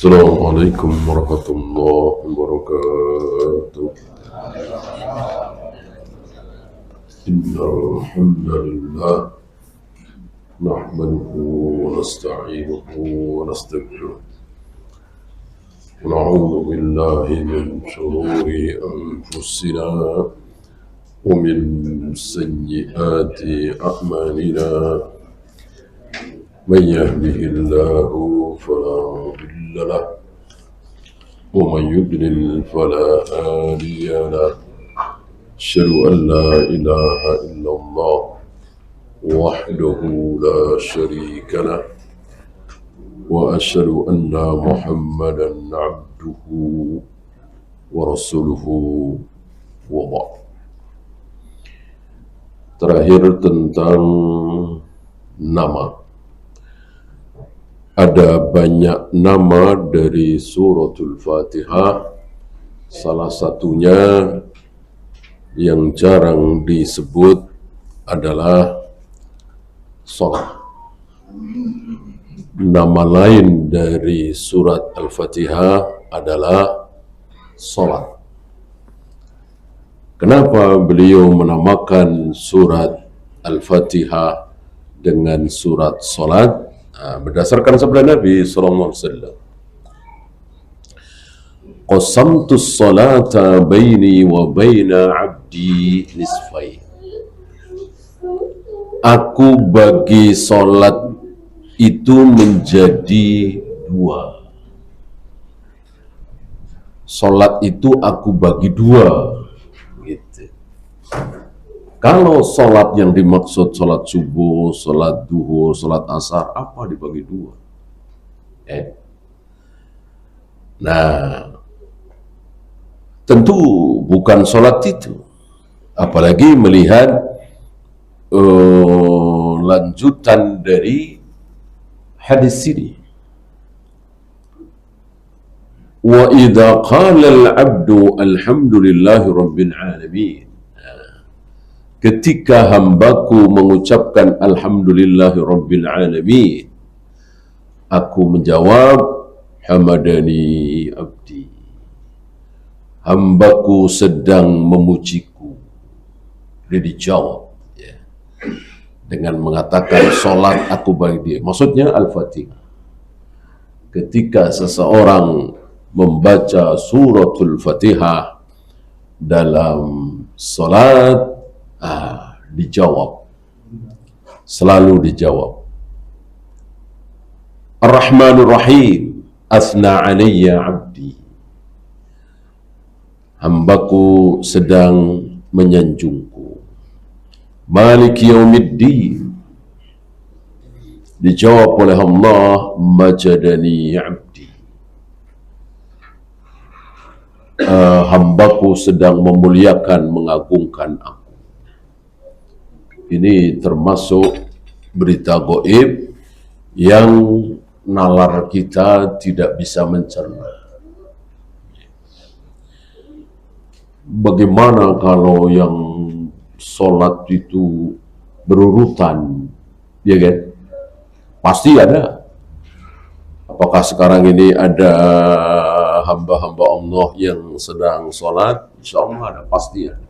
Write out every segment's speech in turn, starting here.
Assalamualaikum warahmatullahi wabarakatuh. Innal hamdalillah nahmaduhu wa nasta'inuhu wa nastaghfiruh. Wa na'udzu billahi min shururi anfusina wa min sayyiati a'malina. من يهده الله فلا مضل له ومن يضلل فلا هادي له أشهد أن لا إله إلا الله وحده لا شريك له وأشهد أن محمدا عبده ورسوله وبعد. Terakhir tentang nama. Ada banyak nama dari suratul Fatihah. Salah satunya yang jarang disebut adalah salat. Nama lain dari surat Al-Fatihah adalah salat. Kenapa beliau menamakan surat Al-Fatihah dengan surat salat? Berdasarkan sabda Nabi sallallahu alaihi wasallam, qasamtu as-salata baini wa baina 'abdi nisfain. Aku bagi salat itu menjadi dua. Salat itu aku bagi dua, gitu. Kalau sholat yang dimaksud sholat subuh, sholat duhur, sholat asar, apa dibagi dua? Nah, tentu bukan sholat itu. Apalagi melihat lanjutan dari hadis ini. Wa idza qala al-'abdu alhamdulillahi rabbil alamin. Ketika hambaku mengucapkan alhamdulillahi rabbil alamin, aku menjawab hamadani abdi. Hambaku sedang memujiku. Dia dijawab, ya, dengan mengatakan solat aku bagi dia. Maksudnya Al-Fatihah. Ketika seseorang membaca suratul Fatihah dalam solat, dijawab, selalu dijawab. Ar-Rahmanur Rahim, asna alayya abdi. Hambaku sedang menyanjungku. Maliki yaumiddin, dijawab oleh Allah, majadani abdi. Hambaku sedang memuliakan, mengagungkan aku. Ini termasuk berita gaib yang nalar kita tidak bisa mencerna. Bagaimana kalau yang sholat itu berurutan, ya kan? Pasti ada. Apakah sekarang ini ada hamba-hamba Allah yang sedang sholat? Insya Allah ada, pasti ada.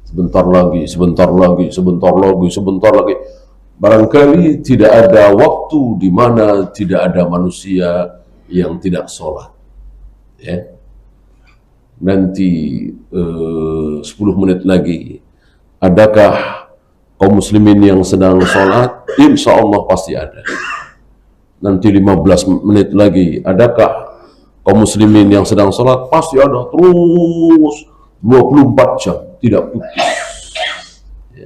Sebentar lagi, sebentar lagi, sebentar lagi, sebentar lagi. Barangkali tidak ada waktu di mana tidak ada manusia yang tidak sholat. Ya. Nanti 10 menit lagi, adakah kaum muslimin yang sedang sholat? Insya Allah pasti ada. Nanti 15 menit lagi, adakah kaum muslimin yang sedang sholat? Pasti ada. Terus 24 jam tidak putus, ya,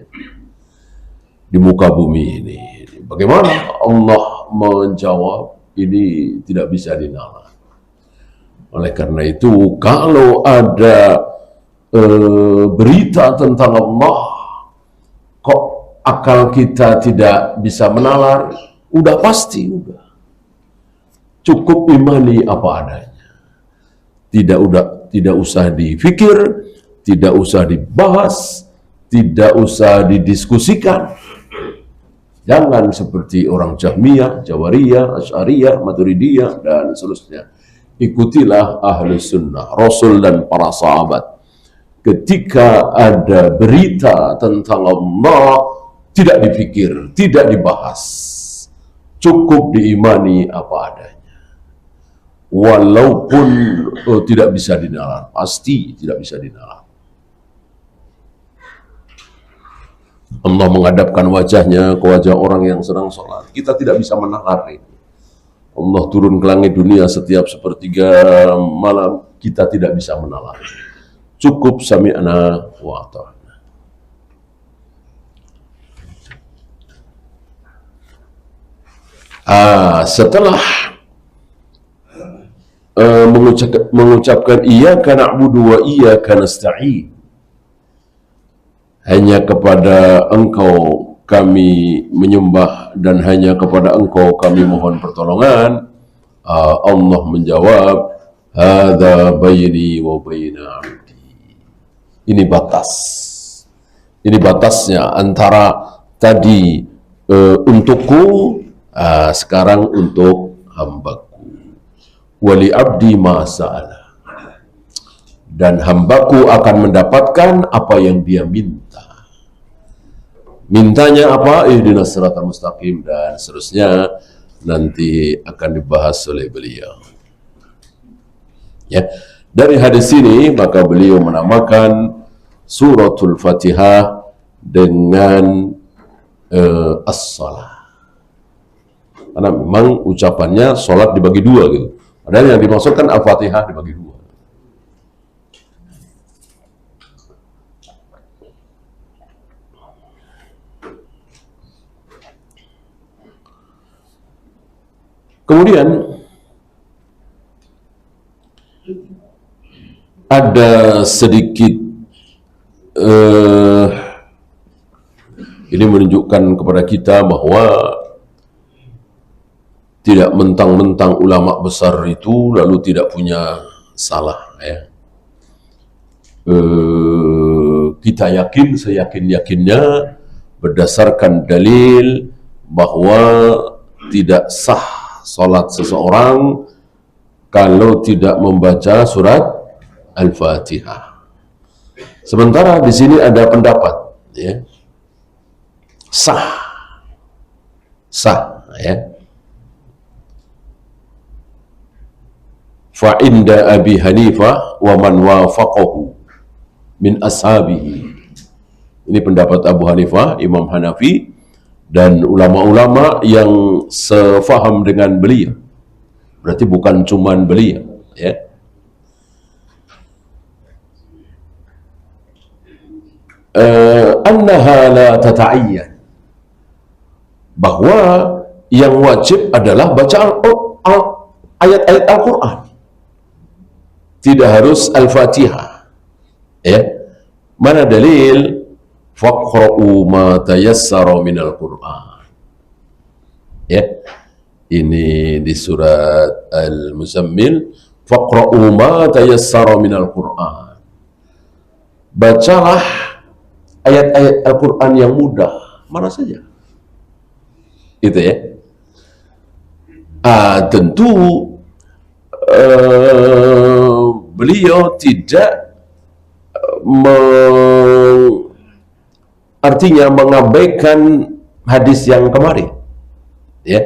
di muka bumi ini. Bagaimana Allah menjawab? Ini tidak bisa dinalar. Oleh karena itu, kalau ada berita tentang Allah, kok akal kita tidak bisa menalar? Udah pasti, udah. Cukup imani apa adanya. Tidak usah dipikir, tidak usah dibahas, tidak usah didiskusikan. Jangan seperti orang Jahmiyah, Jawariyah, Asy'ariyah, Maturidiyah, dan seterusnya. Ikutilah ahli sunnah, Rasul dan para sahabat. Ketika ada berita tentang Allah, tidak dipikir, tidak dibahas. Cukup diimani apa adanya. Walaupun tidak bisa dinalar, pasti tidak bisa dinalar. Allah menghadapkan wajahnya ke wajah orang yang sedang sholat. Kita tidak bisa menalar ini. Allah turun ke langit dunia setiap sepertiga malam. Kita tidak bisa menalar. Cukup sami'na wa ata'na. Setelah mengucapkan iyyaka na'budu wa iyyaka nasta'in, hanya kepada Engkau kami menyembah dan hanya kepada Engkau kami mohon pertolongan, Allah menjawab, hadza baini wa baina 'abdi. Ini batas. Ini batasnya antara tadi untukku, sekarang untuk hambaku. Wali abdi ma sa'ala. Dan hambaku akan mendapatkan apa yang dia minta. Mintanya apa? Ihdinas siratal mustaqim, dan seterusnya nanti akan dibahas oleh beliau. Ya, dari hadis ini maka beliau menamakan suratul Fatihah dengan as-salah. Karena memang ucapannya salat dibagi dua gitu. Padahal yang dimaksudkan Al-Fatihah dibagi dua. Kemudian ada sedikit ini menunjukkan kepada kita bahwa tidak mentang-mentang ulama besar itu lalu tidak punya salah, ya. Kita yakin, seyakin-yakinnya berdasarkan dalil bahwa tidak sah salat seseorang kalau tidak membaca surat Al-Fatihah. Sementara di sini ada pendapat, ya, sah, ya. Fa inda Abi Hanifah wa man wafaqahu min ashabihi. Ini pendapat Abu Hanifah, Imam Hanafi, dan ulama-ulama yang sefaham dengan beliau. Berarti bukan cuman beliau, ya. Annaha la tata'ayyan, bahwa yang wajib adalah baca ayat-ayat Al-Quran, tidak harus Al-Fatihah, ya. Mana dalil? Faqra'u ma tayassara minal Qur'an, ya. Ini di surat Al-Muzammil, faqra'u ma tayassara minal Qur'an. Bacalah ayat-ayat Al-Quran yang mudah, mana saja. Itu, ya. Tentu beliau tidak artinya mengabaikan hadis yang kemarin, ya.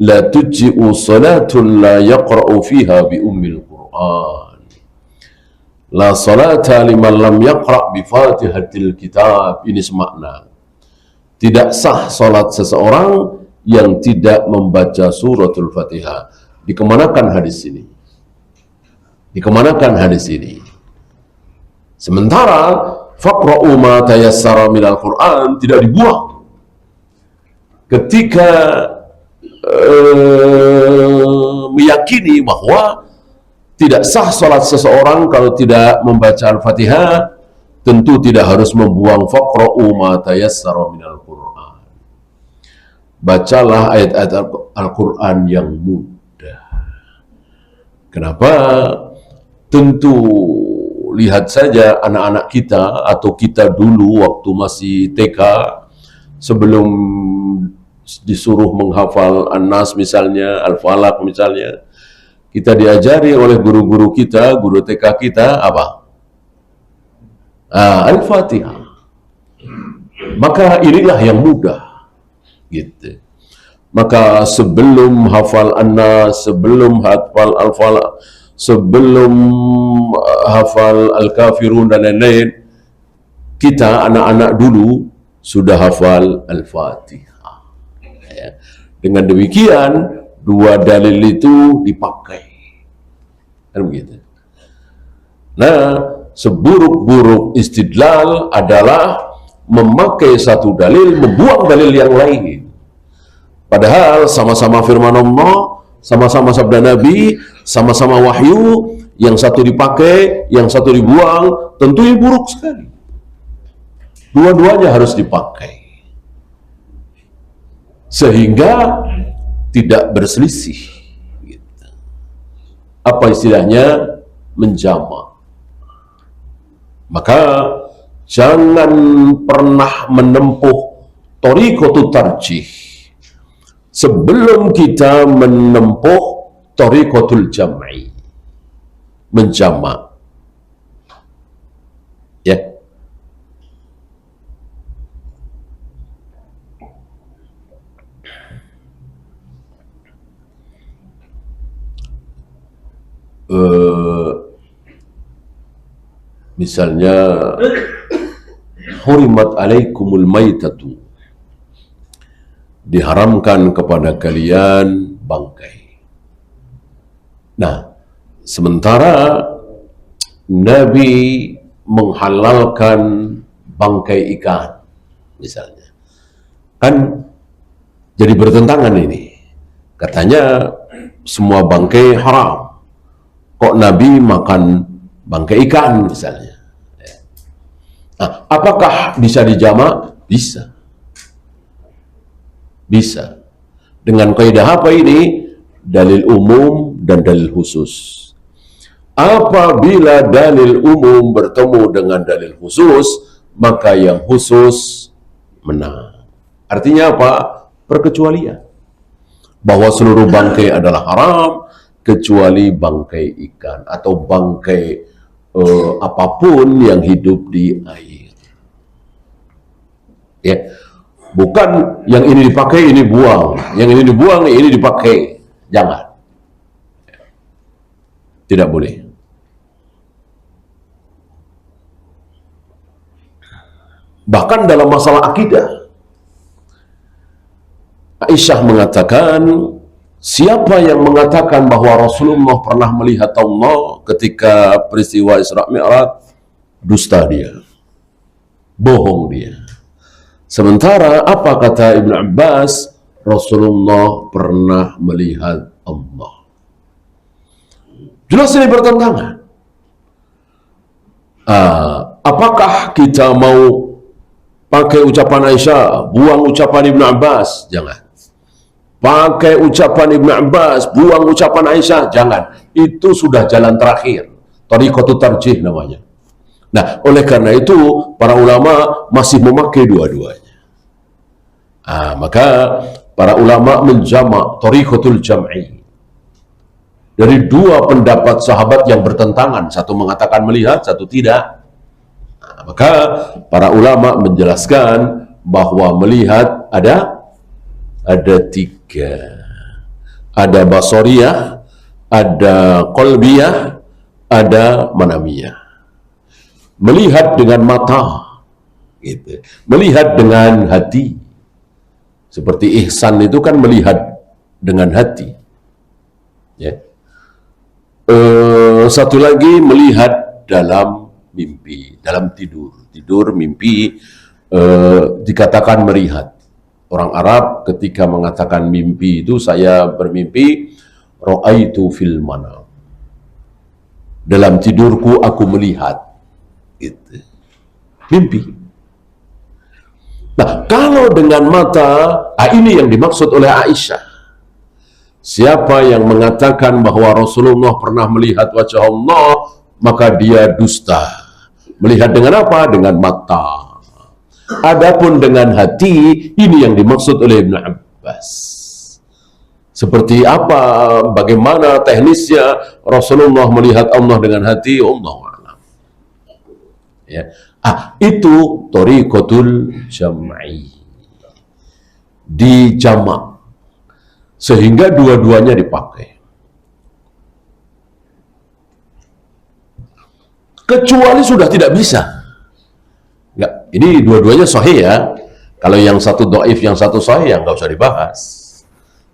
La tujzi'u salatun la yaqra'u fiha bi ummil Qur'an. La salata liman lam yaqra' bi Fatihatil Kitab. Ini semakna. Tidak sah salat seseorang yang tidak membaca suratul Fatihah. Dikemanakan hadis ini? Dikemanakan hadis ini? Sementara faqra'u ma tayassara minal Qur'an tidak dibuang. Ketika meyakini bahwa tidak sah salat seseorang kalau tidak membaca Al-Fatihah, tentu tidak harus membuang faqra'u ma tayassara minal Qur'an. Bacalah ayat-ayat Al-Quran yang mudah. Kenapa? Tentu lihat saja anak-anak kita atau kita dulu waktu masih TK, sebelum disuruh menghafal An-Nas misalnya, Al-Falaq misalnya, kita diajari oleh guru-guru kita, guru TK kita apa? Al-Fatihah. Maka inilah yang mudah, gitu. Maka sebelum hafal An-Nas, sebelum hafal Al-Falaq, sebelum hafal Al-Kafirun dan lain-lain, kita anak-anak dulu sudah hafal Al-Fatihah. Ya. Dengan demikian, dua dalil itu dipakai. Kan begitu. Nah, seburuk-buruk istidlal adalah memakai satu dalil, membuang dalil yang lain. Padahal sama-sama firman Allah, sama-sama sabda Nabi, sama-sama wahyu, yang satu dipakai, yang satu dibuang, tentunya buruk sekali. Dua-duanya harus dipakai. Sehingga tidak berselisih. Gitu. Apa istilahnya? Menjamak. Maka jangan pernah menempuh thariqatut tarjih sebelum kita menempuh thariqatul jam'i, menjamak. Ya. Misalnya hurimat alaikumul maitatu, diharamkan kepada kalian bangkai. Nah, sementara Nabi menghalalkan bangkai ikan misalnya, kan jadi bertentangan ini. Katanya semua bangkai haram, kok Nabi makan bangkai ikan misalnya. Nah, apakah bisa dijamak? Bisa. Bisa. Dengan kaidah apa ini? Dalil umum dan dalil khusus. Apabila dalil umum bertemu dengan dalil khusus, maka yang khusus menang. Artinya apa? Perkecualian. Bahwa seluruh bangkai adalah haram, kecuali bangkai ikan atau bangkai apapun yang hidup di air. Ya, bukan yang ini dipakai ini buang, yang ini dibuang ini dipakai. Jangan, tidak boleh. Bahkan dalam masalah akidah, Aisyah mengatakan, siapa yang mengatakan bahwa Rasulullah pernah melihat Allah ketika peristiwa Isra Mi'raj, dusta dia, bohong dia. Sementara apa kata Ibnu Abbas? Rasulullah pernah melihat Allah. Jelas ini bertentangan. Apakah kita mau pakai ucapan Aisyah, buang ucapan Ibnu Abbas? Jangan. Pakai ucapan Ibnu Abbas, buang ucapan Aisyah, jangan. Itu sudah jalan terakhir. Thariqatut tarjih namanya. Nah, oleh karena itu para ulama masih memakai dua-duanya. Maka para ulama menjamak thariqatul jam'i dari dua pendapat sahabat yang bertentangan, satu mengatakan melihat, satu tidak. Maka para ulama menjelaskan bahwa melihat ada tiga. Ada basariyah, ada qalbiyah, ada manamiyah. Melihat dengan mata, gitu. Melihat dengan hati. Seperti ihsan itu kan melihat dengan hati. Ya. Satu lagi melihat dalam mimpi, dalam tidur. Tidur, mimpi, dikatakan melihat. Orang Arab ketika mengatakan mimpi itu, saya bermimpi, ra'aitu fil manam. Dalam tidurku aku melihat. Gitu. Mimpi. Nah, kalau dengan mata, ini yang dimaksud oleh Aisyah. Siapa yang mengatakan bahwa Rasulullah pernah melihat wajah Allah, maka dia dusta. Melihat dengan apa? Dengan mata. Adapun dengan hati, ini yang dimaksud oleh Abbas. Seperti apa, bagaimana teknisnya Rasulullah melihat Allah dengan hati, Allah a'lam. Ya. Itu thariqatul jam'i. Di jamak. Sehingga dua-duanya dipakai. Kecuali sudah tidak bisa. Enggak, ini dua-duanya sahih ya. Kalau yang satu dhaif, yang satu sahih, ya nggak usah dibahas.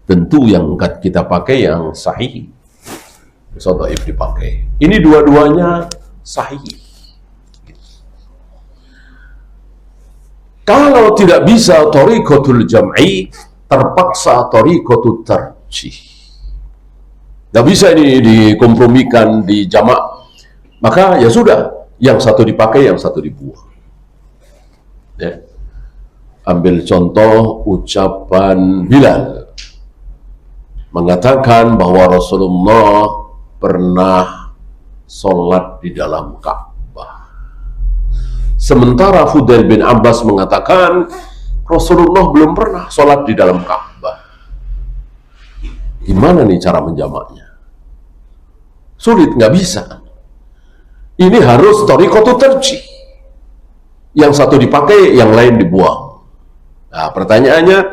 Tentu yang kita pakai yang sahih. So dhaif dipakai. Ini dua-duanya sahih. Kalau tidak bisa thariqatul jam'i, terpaksa thariqatul tarjih. Nggak bisa ini dikompromikan di jamak. Maka ya sudah, yang satu dipakai, yang satu dibuang. Ya. Ambil contoh ucapan Bilal mengatakan bahwa Rasulullah pernah sholat di dalam Ka'bah. Sementara Fudail bin Abbas mengatakan Rasulullah belum pernah sholat di dalam Ka'bah. Gimana nih cara menjamaknya? Sulit, nggak bisa. Ini harus thariqatul tarjih. Yang satu dipakai, yang lain dibuang. Nah, pertanyaannya,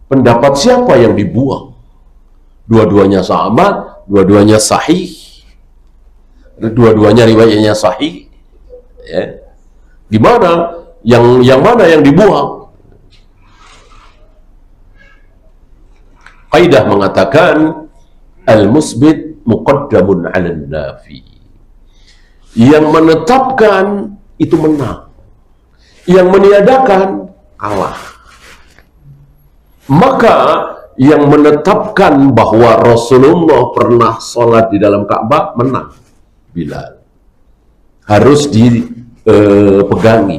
pendapat siapa yang dibuang? Dua-duanya sahabat, dua-duanya sahih, dua-duanya riwayatnya sahih. Ya. Gimana? Yang mana yang dibuang? Qaidah mengatakan al-musbit muqaddamun 'alan nafi. Yang menetapkan itu menang. Yang meniadakan kalah. Maka yang menetapkan bahwa Rasulullah pernah sholat di dalam Ka'bah menang, Bilal. Harus dipegangi.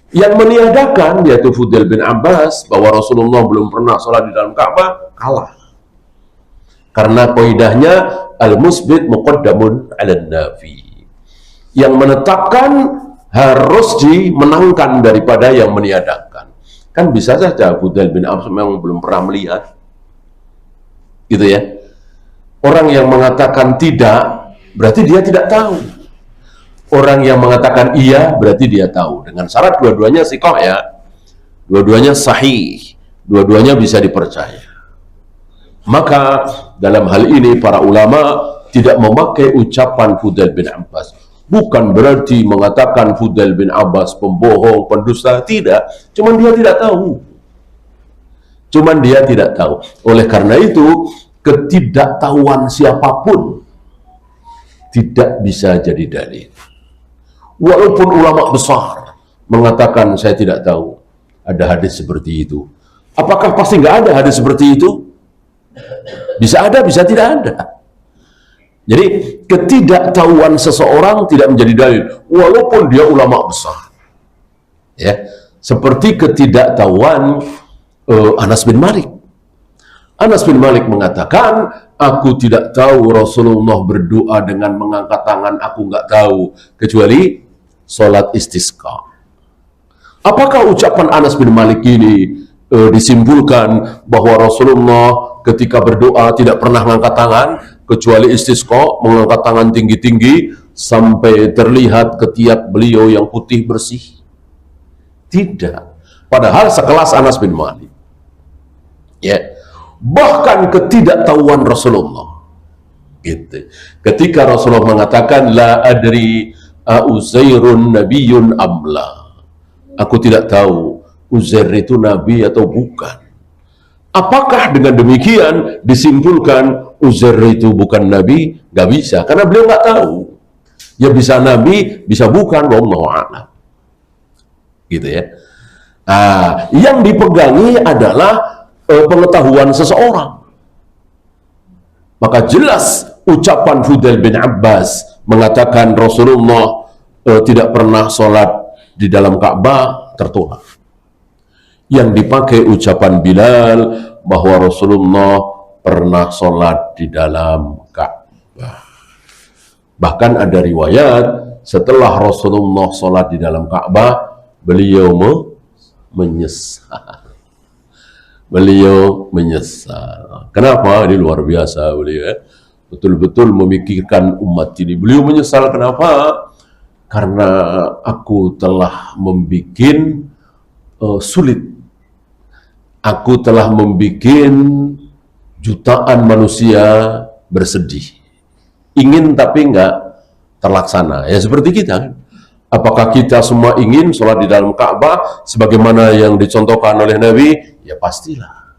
Yang meniadakan yaitu Fudail bin Abbas bahwa Rasulullah belum pernah sholat di dalam Ka'bah kalah. Karena kaidahnya al-musbit muqaddamun 'alan nafi. Yang menetapkan harus dimenangkan daripada yang meniadakan. Kan bisa saja Fudail bin Abbas memang belum pernah melihat, gitu ya. Orang yang mengatakan tidak, berarti dia tidak tahu. Orang yang mengatakan iya, berarti dia tahu. Dengan syarat dua-duanya sikoh ya, dua-duanya sahih, dua-duanya bisa dipercaya. Maka dalam hal ini para ulama tidak memakai ucapan Fudail bin Abbas. Bukan berarti mengatakan Fudail bin Abbas pembohong, pendusta, tidak. Cuman dia tidak tahu. Cuman dia tidak tahu. Oleh karena itu, ketidaktahuan siapapun tidak bisa jadi dalil. Walaupun ulama besar mengatakan saya tidak tahu ada hadis seperti itu. Apakah pasti nggak ada hadis seperti itu? Bisa ada, bisa tidak ada. Jadi ketidaktahuan seseorang tidak menjadi dalil, walaupun dia ulama besar. Ya, seperti ketidaktahuan Anas bin Malik. Anas bin Malik mengatakan, aku tidak tahu Rasulullah berdoa dengan mengangkat tangan, aku nggak tahu kecuali sholat istisqa. Apakah ucapan Anas bin Malik ini disimpulkan bahwa Rasulullah ketika berdoa tidak pernah mengangkat tangan kecuali istisqa, mengangkat tangan tinggi-tinggi sampai terlihat ketiak beliau yang putih bersih? Tidak. Padahal sekelas Anas bin Malik. Ya. Bahkan ketidaktahuan Rasulullah. Gitu. Ketika Rasulullah mengatakan la adri Uzairun nabiyyun amla. Aku tidak tahu Uzair itu nabi atau bukan. Apakah dengan demikian disimpulkan Uzair itu bukan nabi? Gak bisa, karena beliau nggak tahu. Ya bisa nabi, bisa bukan, wallahu a'lam. Gitu ya. Nah, yang dipegangi adalah pengetahuan seseorang. Maka jelas ucapan Fudail bin Abbas mengatakan Rasulullah tidak pernah sholat di dalam Ka'bah tertolak. Yang dipakai ucapan Bilal bahwa Rasulullah pernah sholat di dalam Ka'bah. Bahkan ada riwayat setelah Rasulullah sholat di dalam Ka'bah, beliau menyesal. Beliau menyesal. Kenapa? Ini luar biasa beliau ya. Betul-betul memikirkan umat ini. Beliau menyesal kenapa? Karena aku telah membuat sulit. Aku telah membuat jutaan manusia bersedih. Ingin tapi enggak terlaksana. Ya seperti kita. Apakah kita semua ingin sholat di dalam Ka'bah sebagaimana yang dicontohkan oleh Nabi? Ya pastilah.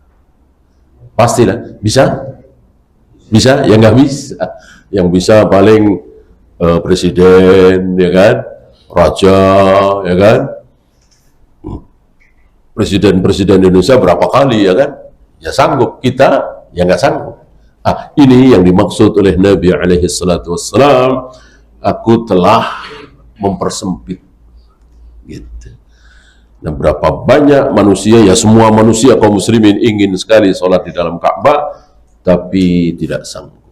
Pastilah. Bisa? Bisa? Ya nggak bisa. Yang bisa paling presiden, ya kan? Raja, ya kan? Presiden-presiden Indonesia berapa kali, ya kan? Ya sanggup. Kita ya nggak sanggup. Ini yang dimaksud oleh Nabi alaihi salatu wassalam. Aku telah mempersempit gitu. Nah, berapa banyak manusia, ya semua manusia kaum muslimin ingin sekali sholat di dalam Ka'bah tapi tidak sanggup.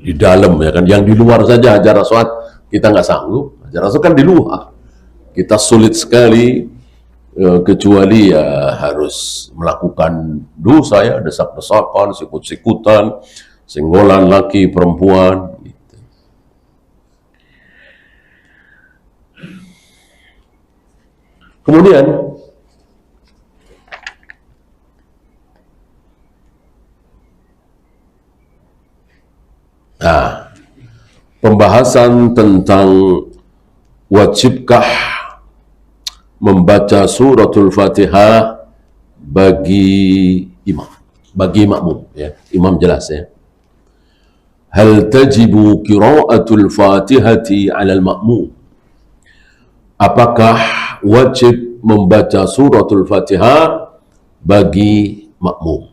Di dalam ya kan, yang di luar saja hajar aswad kita nggak sanggup. Hajar aswad kan di luar, kita sulit sekali. Kecuali ya harus melakukan dosa ya, desak-desakan, sikut-sikutan, senggolan laki perempuan gitu. Kemudian pembahasan tentang wajibkah membaca suratul Fatihah bagi imam, bagi makmum ya. Imam jelas ya. Hal tajibu qira'atul Fatihati 'alal ma'mum? Apakah wajib membaca suratul Fatihah bagi makmum?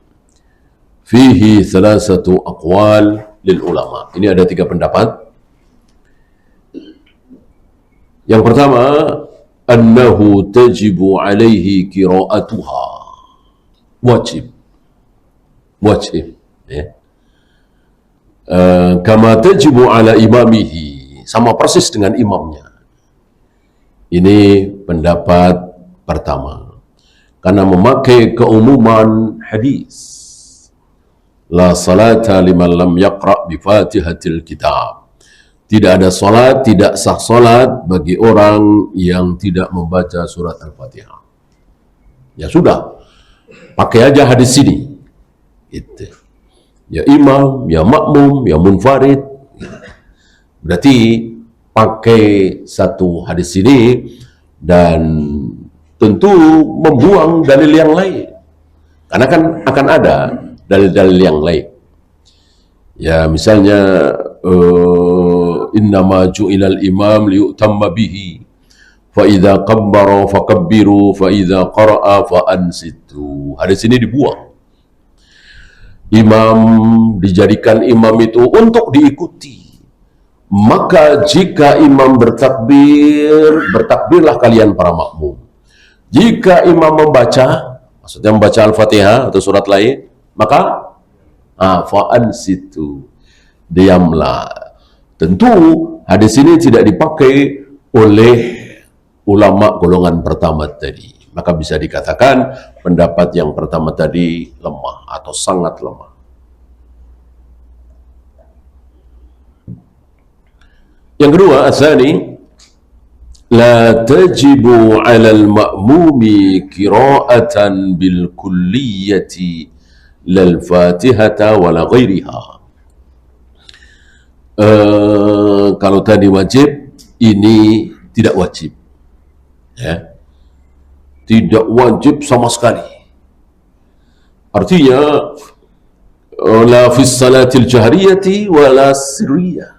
Fihi thalathatu aqwal lil ulama. Ini ada 3 pendapat. Yang pertama, annahu tajibu alaihi qira'atuha. Wajib ya. Kama tajibu ala imamihi, sama persis dengan imamnya. Ini pendapat pertama, karena memakai keumuman hadis la salata liman lam yaqra' bi fatihatil kitab. Tidak ada salat, tidak sah salat bagi orang yang tidak membaca surat Al-Fatihah. Ya sudah, pakai aja hadis ini. Gitu. Ya imam, ya makmum, ya munfarid. Berarti pakai satu hadis ini dan tentu membuang dalil yang lain. Karena kan akan ada dalil-dalil yang lain. Ya misalnya innama ju'ilal imam liyutamma bihi fa idza kabbara fakabbiru fa idza qara'a fa ansitu. Hadis ini dibuang. Imam dijadikan imam itu untuk diikuti. Maka jika imam bertakbir, bertakbirlah kalian para makmum. Jika imam membaca, maksudnya membaca Al-Fatihah atau surat lain, maka fa ansitu, diamlah. Tentu hadis ini tidak dipakai oleh ulama golongan pertama tadi. Maka bisa dikatakan pendapat yang pertama tadi lemah atau sangat lemah. Yang kedua, asani la tajibu 'alal ma'mumi qira'atan bil kulliyati lal fatihata wala ghairiha. Kalau tadi wajib, ini tidak wajib ya, tidak wajib sama sekali. Artinya la fis salatil jahriyati wala sirriyah.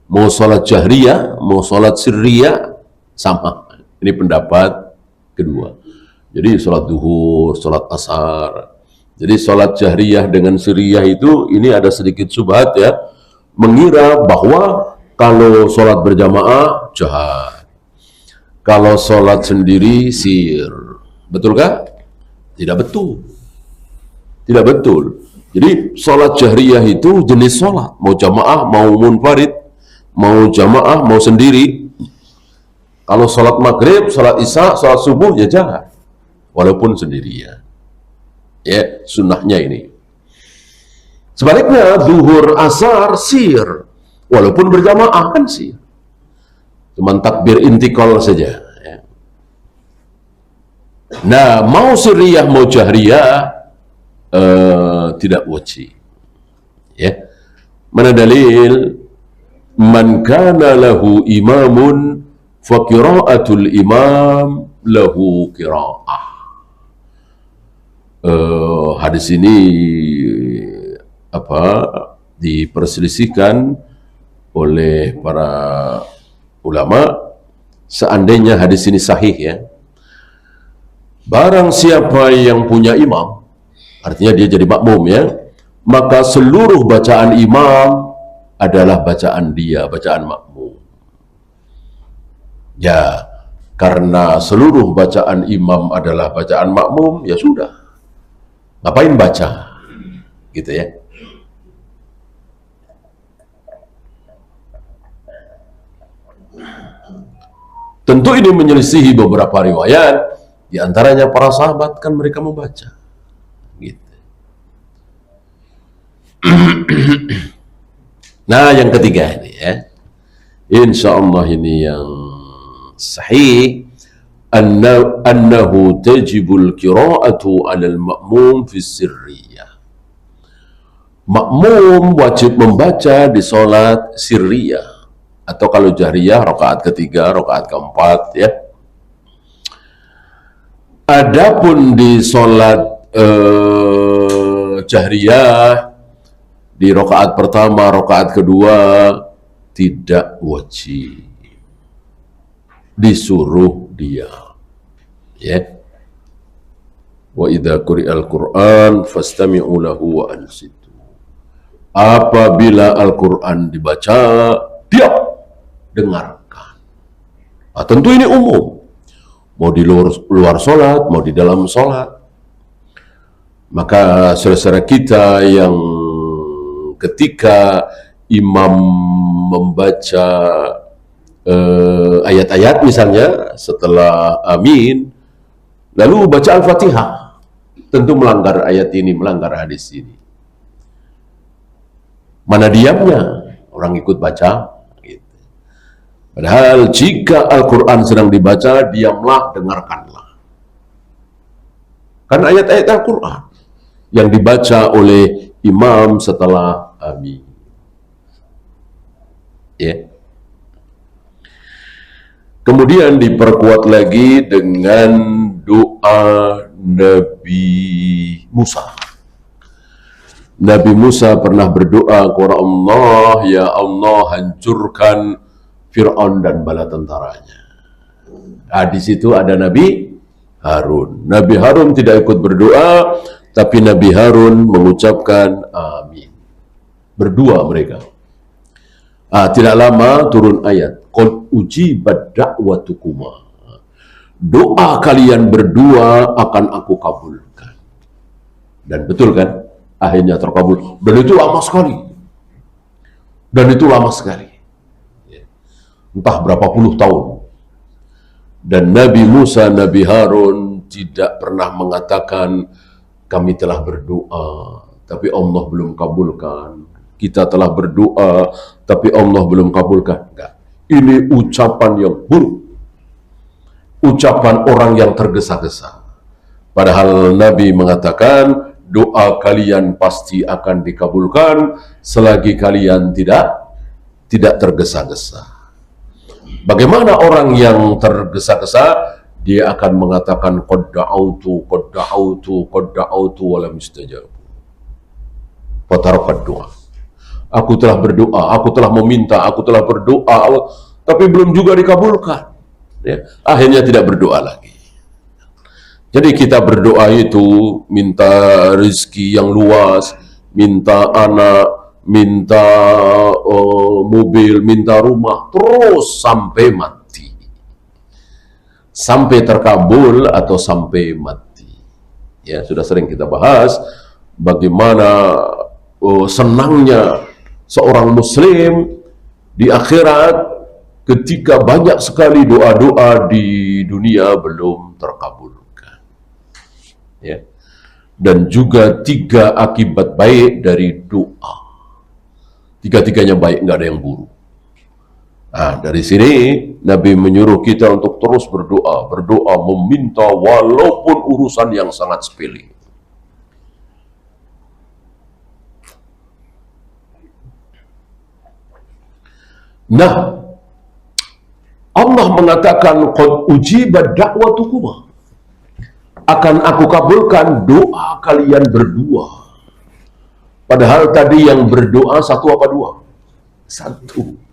Mau salat jahriyah, mau salat sirriyah sama. Ini pendapat kedua. Jadi salat duhur, salat asar. Jadi salat jahriyah dengan sirriyah itu ini ada sedikit syubhat ya, mengira bahwa kalau sholat berjamaah jahar, kalau sholat sendiri sir. Betulkah? Tidak betul. Tidak betul. Jadi sholat jahriyah itu jenis sholat, mau jamaah, mau munfarid, mau jamaah, mau sendiri. Kalau sholat maghrib, sholat isya, sholat subuh ya jangan, walaupun sendirian. Ya, sunnahnya ini. Sebaliknya zuhur, asar, sir, walaupun berjamaah kan sir. Cuman takbir intikal saja. Ya. Nah, mau sirriyah mau jahriyah tidak wajib. Ya. Mana dalil? Man kana lahu imamun fa qira'atul imam lahu qira'ah. Hadis ini diperselisihkan oleh para ulama. Seandainya hadis ini sahih ya, barang siapa yang punya imam, artinya dia jadi makmum ya, maka seluruh bacaan imam adalah bacaan dia, bacaan makmum. Ya, karena seluruh bacaan imam adalah bacaan makmum, ya sudah. Ngapain baca? Gitu ya. Tentu ini menyelisihi beberapa riwayat, di antaranya para sahabat kan mereka membaca. Gitu. Nah, yang ketiga ini ya. Insya Allah ini yang sahih, annahu tajibul qira'atu 'alal ma'mum fi sirriyah. Makmum wajib membaca di sholat sirriyah, atau kalau jahriyah rakaat ketiga, rakaat keempat ya. Adapun di sholat jahriyah, di rakaat pertama, rakaat kedua tidak wajib, disuruh dia. Ya. Wa idza quri'al Qur'an fastami'u lahu wa ansitu. Apabila Al-Qur'an dibaca, diam, dengarkan. Nah, tentu ini umum. Mau di luar sholat, mau di dalam sholat. Maka saudara-saudara kita yang ketika imam membaca ayat-ayat misalnya setelah amin, lalu baca Al-Fatihah, tentu melanggar ayat ini, melanggar hadis ini. Mana diamnya? Orang ikut baca. Gitu. Padahal jika Al-Quran sedang dibaca, diamlah, dengarkanlah. Kan ayat-ayat Al-Quran yang dibaca oleh imam setelah amin. Ya. Kemudian diperkuat lagi dengan doa Nabi Musa. Nabi Musa pernah berdoa kepada Allah, ya Allah hancurkan Fir'aun dan bala tentaranya. Nah, di situ ada Nabi Harun. Nabi Harun tidak ikut berdoa, tapi Nabi Harun mengucapkan amin. Berdua mereka. Tidak lama turun ayat, qad ujibat da'watukuma. Doa kalian berdua akan aku kabulkan. Dan betul kan? Akhirnya terkabul. Dan itu lama sekali. Entah berapa puluh tahun. Dan Nabi Musa, Nabi Harun tidak pernah mengatakan kami telah berdoa, tapi Allah belum kabulkan. Kita telah berdoa, tapi Allah belum kabulkan. Enggak. Ini ucapan yang buruk. Ucapan orang yang tergesa-gesa. Padahal Nabi mengatakan, doa kalian pasti akan dikabulkan selagi kalian tidak tergesa-gesa. Bagaimana orang yang tergesa-gesa? Dia akan mengatakan qad da'autu wa lam yustajab. Fataraqad doa. Aku telah berdoa, aku telah meminta, aku telah berdoa, tapi belum juga dikabulkan. Ya, akhirnya tidak berdoa lagi. Jadi kita berdoa itu minta rezeki yang luas, minta anak, minta mobil, minta rumah, terus sampai mati. Sampai terkabul atau sampai mati. Ya, sudah sering kita bahas bagaimana senangnya seorang muslim di akhirat ketika banyak sekali doa-doa di dunia belum terkabulkan. Ya. Dan juga 3 akibat baik dari doa. 3-tiganya baik, nggak ada yang buruk. Nah, dari sini Nabi menyuruh kita untuk terus berdoa, meminta walaupun urusan yang sangat sepele. Nah, Allah mengatakan qad ujibat da'watukuma, akan aku kabulkan doa kalian berdua. Padahal tadi yang berdoa 1 apa 2? 1.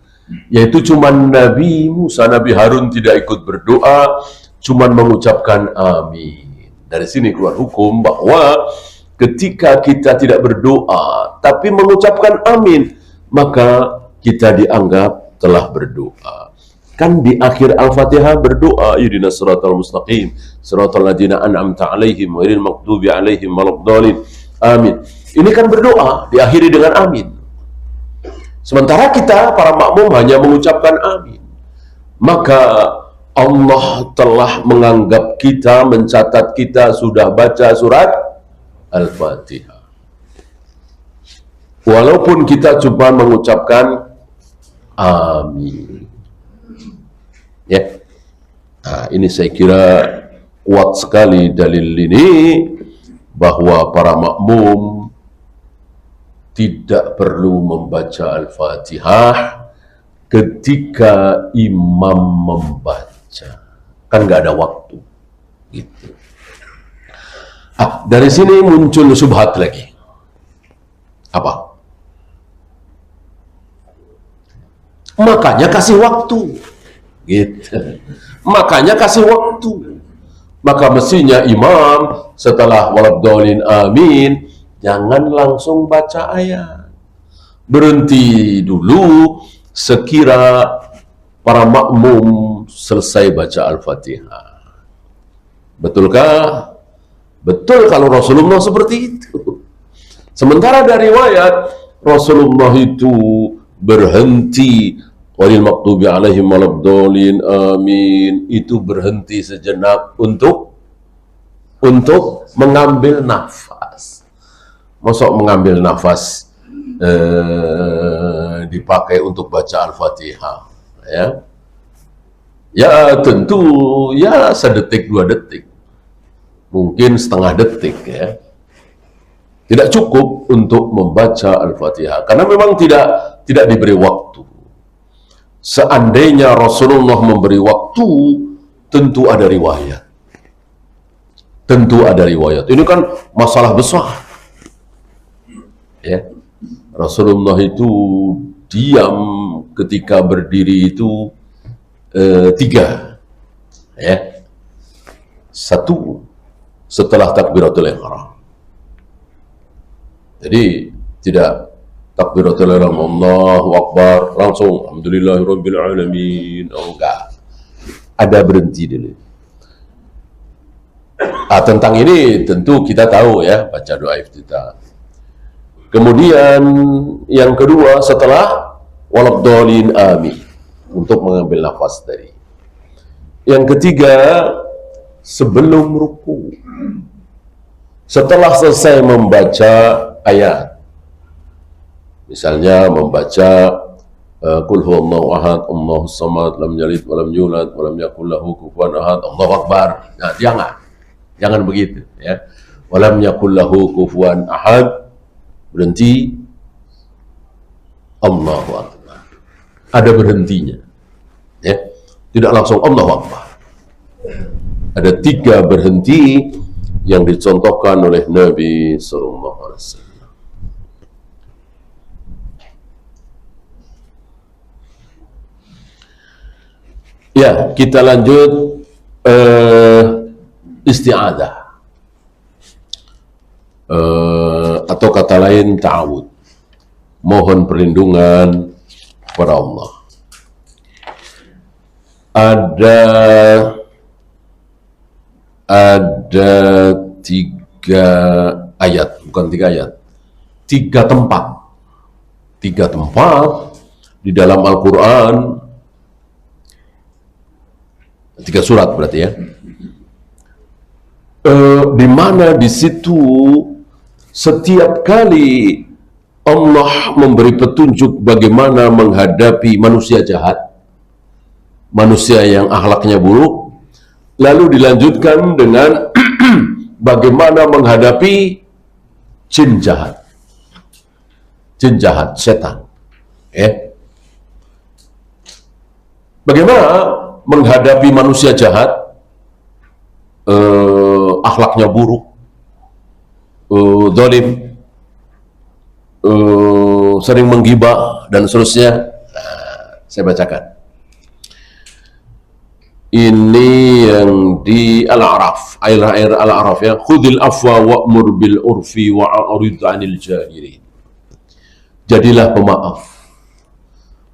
Yaitu cuman Nabi Musa, Nabi Harun tidak ikut berdoa, cuman mengucapkan amin. Dari sini keluar hukum bahwa ketika kita tidak berdoa tapi mengucapkan amin, maka kita dianggap telah berdoa. Kan di akhir Al-Fatihah berdoa, ihdinas siratal mustaqim, siratal ladzina an'amta 'alaihim ghairil maghdubi 'alaihim waladdallin. Amin. Ini kan berdoa diakhiri dengan amin. Sementara kita para makmum hanya mengucapkan amin. Maka Allah telah menganggap kita, mencatat kita sudah baca surat Al-Fatihah. Walaupun kita cuma mengucapkan amin. Ya. Nah, ini saya kira kuat sekali dalil ini bahwa para makmum tidak perlu membaca Al-Fatihah ketika imam membaca. Kan nggak ada waktu. Gitu. Dari sini muncul syubhat lagi. Apa? Makanya kasih waktu. Gitu. Makanya kasih waktu. Maka mestinya imam setelah waladdallin amin, jangan langsung baca ayat. Berhenti dulu sekira para makmum selesai baca Al-Fatihah. Betulkah? Betul kalau Rasulullah seperti itu. Sementara dari riwayat Rasulullah itu berhenti walil maghdubi alaihim waladdallin amin, itu berhenti sejenak untuk mengambil nafas. Masuk mengambil nafas dipakai untuk baca Al-Fatihah, ya? Ya tentu ya sedetik 2 detik, mungkin setengah detik, ya. Tidak cukup untuk membaca Al-Fatihah karena memang tidak diberi waktu. Seandainya Rasulullah memberi waktu, tentu ada riwayat. Tentu ada riwayat. Ini kan masalah besar. Ya. Rasulullah itu diam ketika berdiri itu 3. Ya. 1 setelah takbiratul ihram. Jadi tidak takbiratul ihram Allahu Akbar langsung alhamdulillahirabbil alamin. Oh, enggak. Ada berhenti dulu. Tentang ini tentu kita tahu, ya, baca doa iftitah. Kemudian yang kedua setelah waladdallin amin, untuk mengambil nafas tadi. Yang ketiga sebelum ruku. Setelah selesai membaca ayat, misalnya membaca qul huwallahu ahad, Allahus samad, lam yalid walam yulad walam yakul lahu kufuwan ahad, Allahu akbar. Nah, jangan begitu, ya. Walam yakul lahu kufuwan ahad, berhenti, Allahu akbar. Ada berhentinya, ya. Tidak langsung Allahu akbar. Ada 3 berhenti yang dicontohkan oleh Nabi sallallahu alaihi wasallam. Ya, kita lanjut isti'adzah, atau kata lain ta'awud, mohon perlindungan kepada Allah. Ada 3 ayat, bukan 3 ayat, 3 tempat di dalam Al-Quran 3 surat berarti ya. Di mana di situ setiap kali Allah memberi petunjuk bagaimana menghadapi manusia jahat, manusia yang akhlaknya buruk, lalu dilanjutkan dengan bagaimana menghadapi jin jahat, setan. Bagaimana menghadapi manusia jahat, akhlaknya buruk, zalim, sering menggibah dan seterusnya. Saya bacakan. Ini yang di Al-A'raf, air Al-A'raf ya. Khudil afwa wa'mur bil urfi wa'arid 'anil jahilin. Jadilah pemaaf,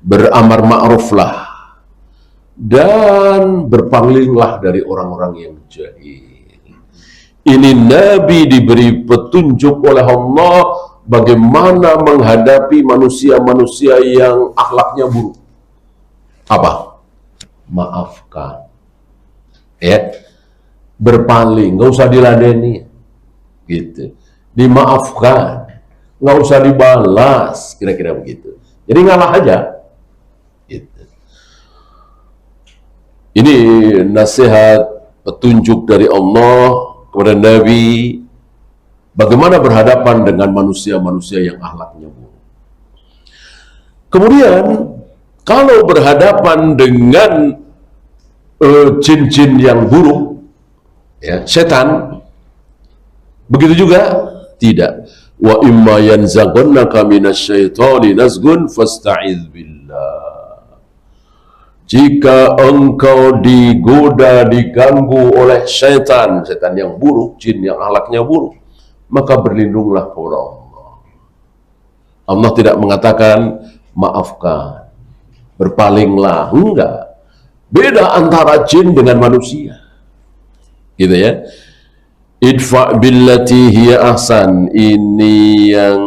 beramar ma'ruflah, dan berpalinglah dari orang-orang yang jahil. Ini Nabi diberi petunjuk oleh Allah bagaimana menghadapi manusia-manusia yang akhlaknya buruk. Apa? Maafkan. Ya, berpaling, nggak usah diladeni, gitu. Dimaafkan, nggak usah dibalas, kira-kira begitu. Jadi ngalah aja. Gitu. Ini nasihat, petunjuk dari Allah kepada Nabi bagaimana berhadapan dengan manusia-manusia yang akhlaknya buruk. Kemudian kalau berhadapan dengan jin-jin yang buruk, ya, setan, begitu juga tidak. Wa imma yanzaghannaka minasyaitani nazghun fasta'iz billah. Jika engkau digoda, diganggu oleh setan yang buruk, jin yang akhlaknya buruk, maka berlindunglah kepada Allah. Allah tidak mengatakan maafkan, berpalinglah, enggak. Beda antara jin dengan manusia, gitu ya. Idfa billati hiya ahsan, ini yang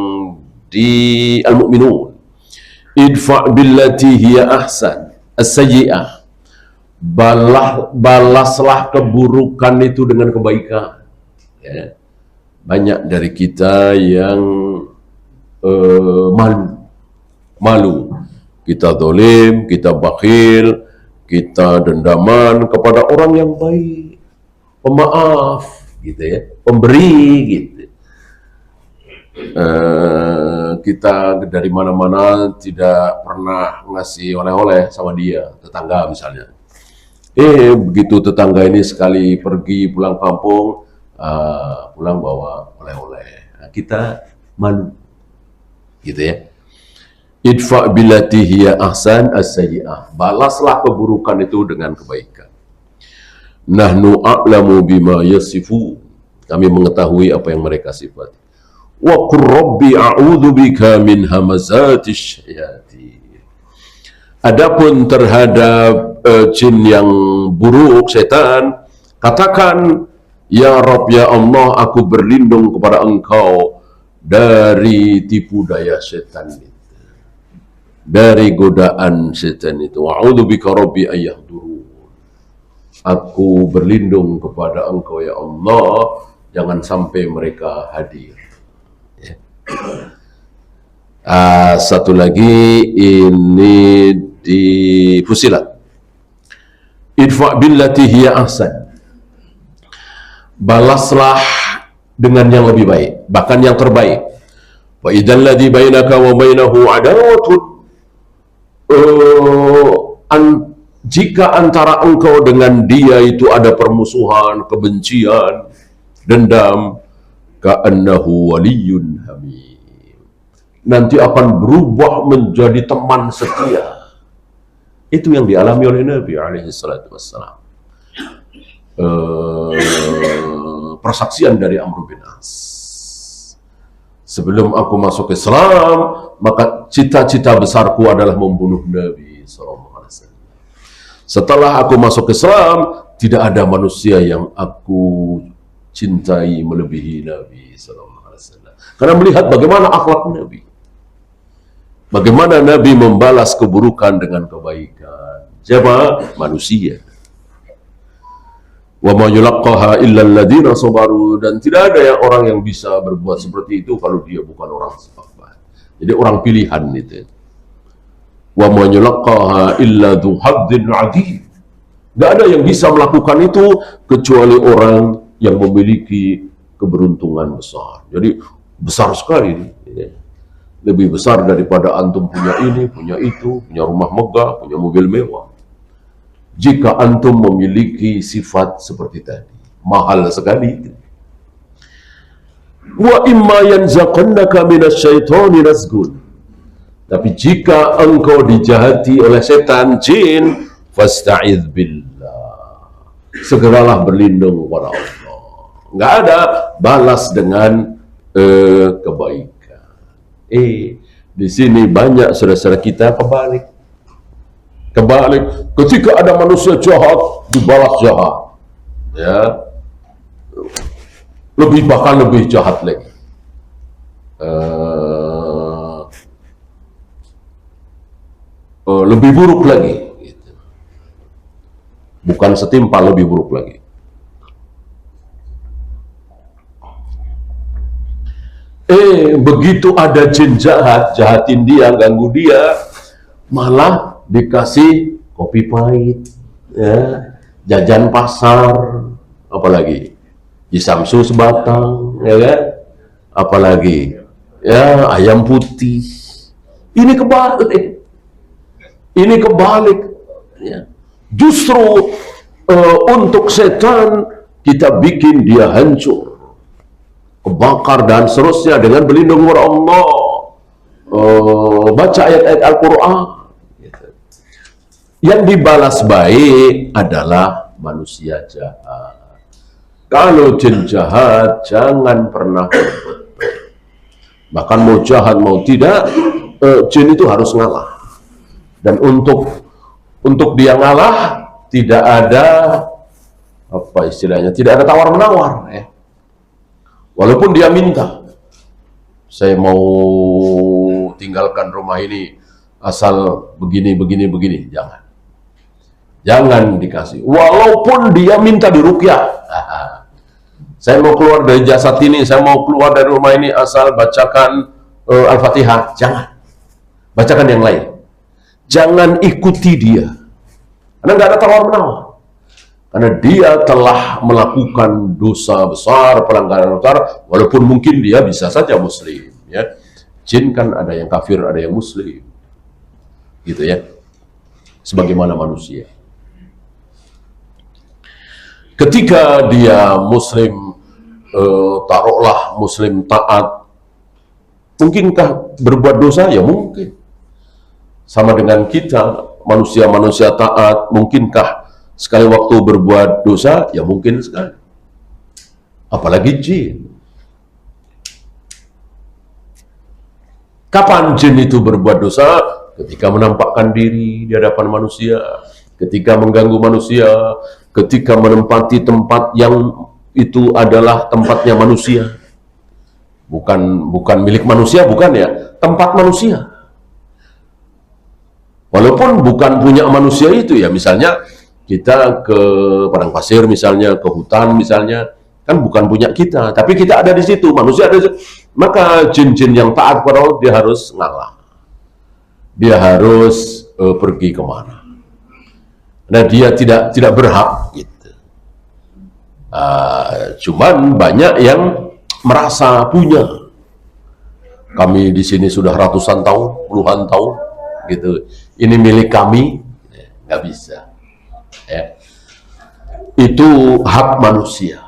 di Al-Mu'minun. Idfa billati hiya ahsan as-sayyi'ah, balaslah keburukan itu dengan kebaikan, ya. Banyak dari kita yang malu, kita zalim, kita bakhil, kita dendaman kepada orang yang baik, pemaaf, gitu ya, pemberi, gitu. Kita dari mana-mana tidak pernah ngasih oleh-oleh sama dia, tetangga misalnya. Begitu tetangga ini sekali pergi pulang kampung, pulang bawa oleh-oleh, nah, kita malu, gitu ya. Idfa billati hiya ahsan as-sayyi'ah, balaslah keburukan itu dengan kebaikan. Nahnu a'lamu bima yasifu, kami mengetahui apa yang mereka sifati. Wa qur rabbi a'udzu bika min hamazatis syayatin. Adapun terhadap jin yang buruk, setan, katakan, ya Rabb, ya Allah, aku berlindung kepada engkau dari tipu daya setan itu, dari godaan setan itu. Wa'udzubika rabbi ayyahdurun, aku berlindung kepada engkau ya Allah, jangan sampai mereka hadir, ya. Satu lagi, ini di Fusilat. Idfa billati hiya ahsan, balaslah dengan yang lebih baik, bahkan yang terbaik. Wa idzal ladzi bainaka wa bainahu adawatun, jika antara engkau dengan dia itu ada permusuhan, kebencian, dendam, ka'annahu waliyyun hamim, nanti akan berubah menjadi teman setia. Itu yang dialami oleh Nabi alaihi salatu wassalam. Persaksian dari Amr bin As, sebelum aku masuk Islam, maka cita-cita besarku adalah membunuh Nabi SAW. Setelah aku masuk Islam, tidak ada manusia yang aku cintai melebihi Nabi SAW. Karena melihat bagaimana akhlak Nabi, bagaimana Nabi membalas keburukan dengan kebaikan. Siapa? Manusia. Wa ma yulaqqaha illa alladziina sabaru, dan tidak ada orang yang bisa berbuat seperti itu kalau dia bukan orang sabar. Jadi orang pilihan itu. Wa ma yulaqqaha illa dzu hadzin 'adzim. Enggak ada yang bisa melakukan itu kecuali orang yang memiliki keberuntungan besar. Jadi besar sekali, lebih besar daripada antum punya ini, punya itu, punya rumah megah, punya mobil mewah. Jika antum memiliki sifat seperti tadi, mahal sekali. Wa imma yanzaqannaka minasyaitani nazghun. Tapi jika engkau dijahati oleh setan jin, fasta'idz billah. Segeralah berlindung kepada Allah. Enggak ada balas dengan kebaikan. Di sini banyak saudara-saudara kita kebalik. Ketika ada manusia jahat, dibalas jahat, ya, bahkan lebih jahat lagi. Lebih buruk lagi, gitu. Bukan setimpal, lebih buruk lagi. Begitu ada jin jahat, jahatin dia, ganggu dia, malah dikasih kopi pahit, ya, jajan pasar, apalagi Samsu sebatang, ya kan? Apalagi ya ayam putih. Ini kebalik, ya. Justru untuk setan kita bikin dia hancur, kebakar dan seterusnya dengan berlindung kepada Allah, baca ayat-ayat Al-Quran. Yang dibalas baik adalah manusia jahat. Kalau jin jahat, jangan pernah berbuat baik. Bahkan mau jahat mau tidak, jin itu harus ngalah. Dan untuk dia ngalah, tidak ada apa istilahnya, tidak ada tawar menawar, ya. Walaupun dia minta, saya mau tinggalkan rumah ini asal begini, jangan dikasih. Walaupun dia minta diruqyah, saya mau keluar dari jasad ini, saya mau keluar dari rumah ini asal bacakan Al-Fatihah, jangan. Bacakan yang lain. Jangan ikuti dia, karena nggak ada tawar menawar. Karena dia telah melakukan dosa besar, pelanggaran besar, walaupun mungkin dia bisa saja muslim, ya. Jin kan ada yang kafir, ada yang muslim, gitu ya. Sebagaimana manusia. Ketika dia muslim, taruhlah muslim taat, mungkinkah berbuat dosa? Ya mungkin. Sama dengan kita, manusia-manusia taat, mungkinkah sekali waktu berbuat dosa? Ya mungkin sekali. Apalagi jin. Kapan jin itu berbuat dosa? Ketika menampakkan diri di hadapan manusia, ketika mengganggu manusia, ketika menempati tempat yang itu adalah tempatnya manusia. Bukan milik manusia, bukan ya, tempat manusia. Walaupun bukan punya manusia itu, ya, misalnya kita ke padang pasir misalnya, ke hutan misalnya, kan bukan punya kita, tapi kita ada di situ, manusia ada di situ. Maka jin-jin yang taat kepada Allah, dia harus ngalah. Dia harus pergi kemana. Nah, dia tidak berhak, gitu. Cuman banyak yang merasa punya. Kami di sini sudah ratusan tahun, puluhan tahun, gitu. Ini milik kami, nggak bisa. Ya. Itu hak manusia.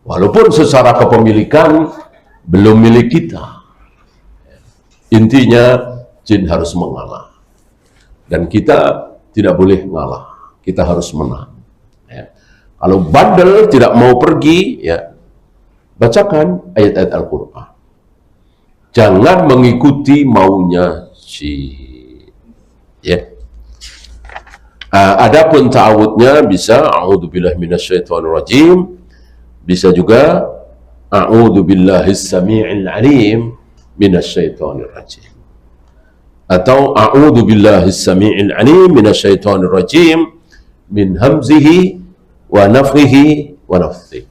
Walaupun secara kepemilikan belum milik kita. Intinya jin harus mengalah. Dan kita tidak boleh ngalah. Kita harus menang. Ya. Kalau bandel tidak mau pergi, ya, bacakan ayat-ayat Al-Quran. Jangan mengikuti maunya jin. Ya. Adapun ta'awudnya bisa a'udzubillahi minasyaitonirrajim, bisa juga a'udzubillahis samii'il 'alim minasyaitonirrajim, atau a'udzubillahis samii'il 'alim minasyaitonirrajim min hamzihi wa nafthihi wa nafthihi.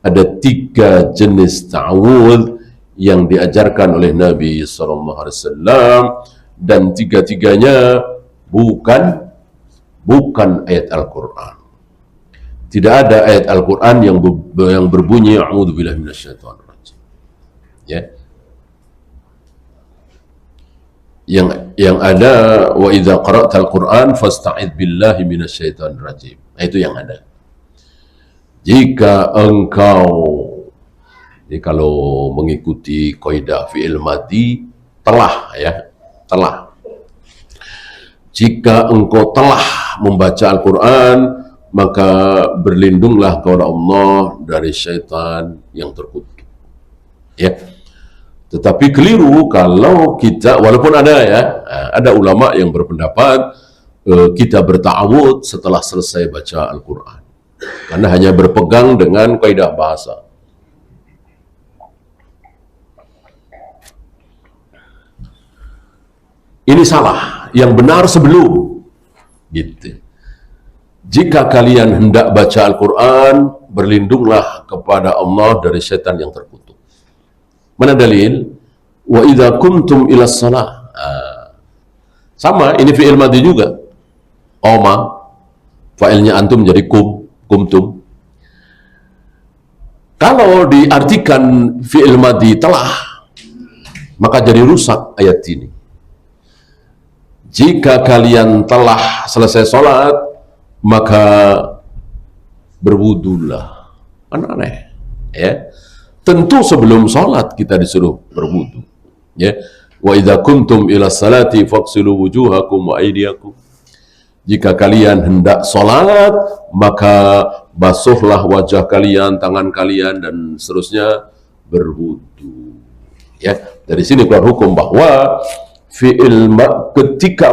Ada 3 jenis ta'awudz yang diajarkan oleh Nabi SAW, dan 3-tiganya bukan ayat Al-Quran. Tidak ada ayat Al-Quran yang berbunyi a'udzubillahi minasyaitonir rajim. Ya. Yang ada wa idza qara'tal Qur'an fasta'id billahi minasyaitonir rajim. Itu yang ada. Jika engkau, jadi kalau mengikuti kaidah fi'il madhi, telah. Jika engkau telah membaca Al-Quran, maka berlindunglah kepada Allah dari syaitan yang terkutuk. Ya. Tetapi keliru kalau kita, walaupun ada ulama yang berpendapat kita berta'awudz setelah selesai baca Al-Quran, karena hanya berpegang dengan kaidah bahasa. Ini salah. Yang benar sebelum gitu. Jika kalian hendak baca Al-Quran, berlindunglah kepada Allah dari syaitan yang terkutuk. Mana dalil? Wa idza kuntum ila shalah. Sama, ini fi'il madhi juga. Qama, fa'ilnya antum jadi kumtum. Kalau diartikan fi'il madhi telah, maka jadi rusak ayat ini. Jika kalian telah selesai sholat, maka berwudulah. Aneh, ya. Tentu sebelum sholat kita disuruh berwudu. Ya. Wa idza kuntum ila salati faghsilu wujuhakum wa aydiyakum. Jika kalian hendak sholat, maka basuhlah wajah kalian, tangan kalian, dan seterusnya, berwudu. Ya. Dari sini keluar hukum bahwa ketika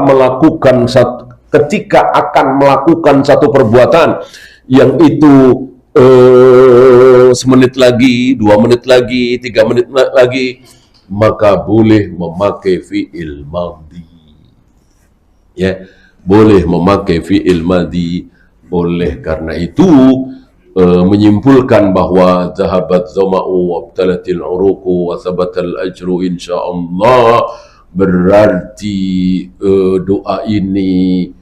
akan melakukan satu perbuatan yang itu semenit lagi, 2 menit lagi, 3 menit lagi, maka boleh memakai fi'il madhi. Ya, boleh memakai fi'il madhi. Oleh karena itu menyimpulkan bahwa zahabat zama'u wabtalatil uruqu wa thabatal ajru insyaallah, berarti doa ini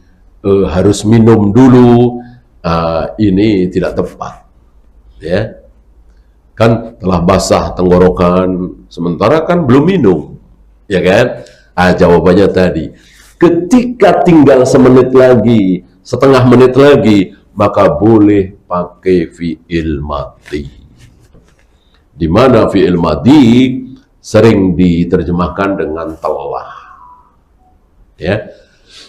harus minum dulu. Ini tidak tepat, ya. Kan telah basah tenggorokan, sementara kan belum minum, ya kan? Jawabannya tadi, ketika tinggal semenit lagi, setengah menit lagi, maka boleh pakai fi'il madhi. Di mana fi'il madhi sering diterjemahkan dengan telah. Ya.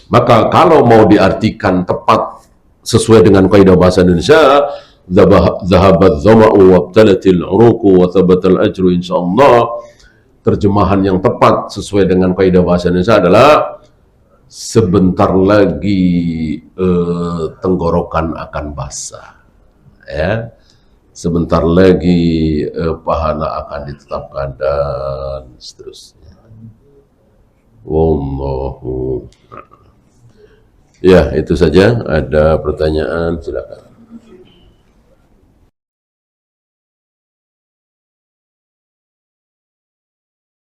Maka kalau mau diartikan tepat sesuai dengan kaidah bahasa Indonesia, zahabat zama'u wabtalatil uruqu wa thabatal ajru insyaallah, terjemahan yang tepat sesuai dengan kaidah bahasa Indonesia adalah sebentar lagi tenggorokan akan basah. Ya. Sebentar lagi pahala akan ditetapkan, dan seterusnya. Wallahu. Ya, itu saja. Ada pertanyaan, silakan.